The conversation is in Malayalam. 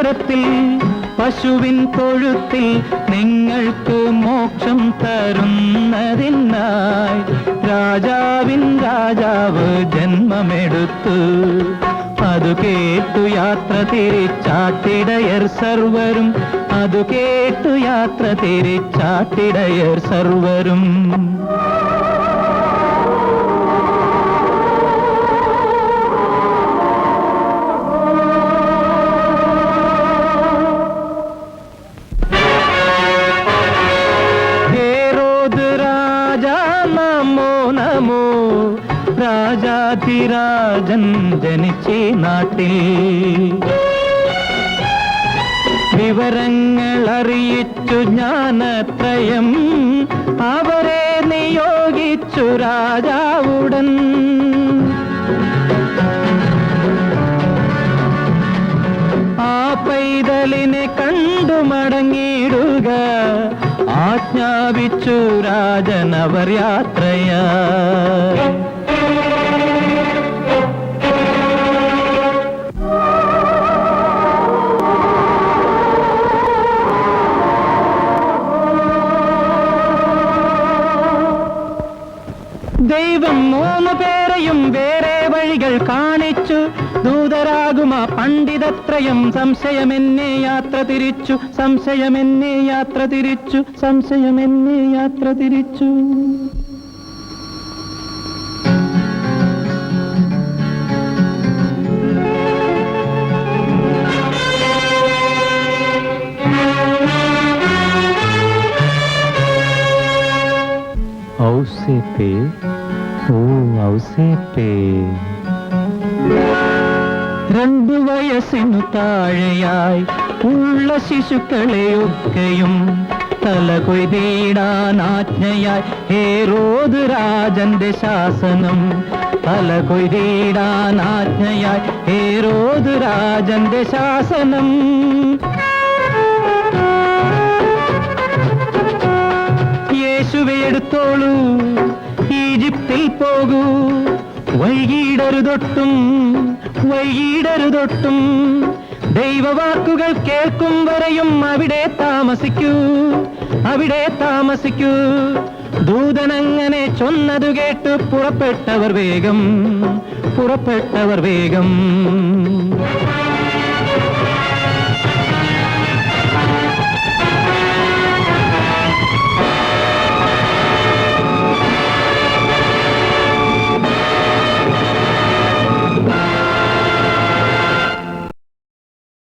കൂടാരത്തിൽ പശുവിൻ തൊഴുത്തിൽ നിങ്ങൾക്ക് മോക്ഷം തരുന്നതിനായി രാജാവിൻ രാജാവ് ജന്മമെടുത്തു. അതു കേട്ടു യാത്ര തിരിച്ചാട്ടിടയർ സർവരും, അതു കേട്ടു യാത്ര തിരിച്ചാട്ടിടയർ സർവരും. രാജാധിരാജൻ ജനിച്ചേ നാട്ടിൽ, വിവരങ്ങൾ അറിയിച്ചു ജ്ഞാനത്രയം അവരെ നിയോഗിച്ചു രാജാവുടൻ. ആ പൈതലിനെ കണ്ടു മടങ്ങിയിടുക ആജ്ഞാപിച്ചു രാജൻ അവർ യാത്രയാ. ദൈവം 3 പേരെയും വേറെ വഴികൾ കാണിച്ചു. ദൂതരാകുമാ പണ്ഡിതത്രയം സംശയമെന്നെ യാത്ര തിരിച്ചു, സംശയമെന്നെ യാത്ര തിരിച്ചു, സംശയമെന്നെ യാത്ര തിരിച്ചു. ഔസേപ്പേ, ഓ ഔസേപ്പേ. 2 വയസ്സിനു താഴെയായി ഉള്ള ശിശുക്കളെയൊക്കെയും തല കൊയ്തിടാൻ ആജ്ഞയായി ഹേരോദ് രാജന്റെ ശാസനം. തല കൊയ്തിടാൻ ആജ്ഞയായി ഹേരോദ് രാജന്റെ ശാസനം. യേശുവെ എടുത്തോളൂ, ഈജിപ്തിൽ പോകൂ, വൈകിടരുതൊട്ടും, വൈകിടരുതൊട്ടും. ദൈവവാക്കുകൾ കേൾക്കും വരെയും അവിടെ താമസിക്കൂ, അവിടെ താമസിക്കൂ. ദൂതനങ്ങനെ ചൊന്നതു കേട്ട് പുറപ്പെട്ടവർ വേഗം, പുറപ്പെട്ടവർ വേഗം.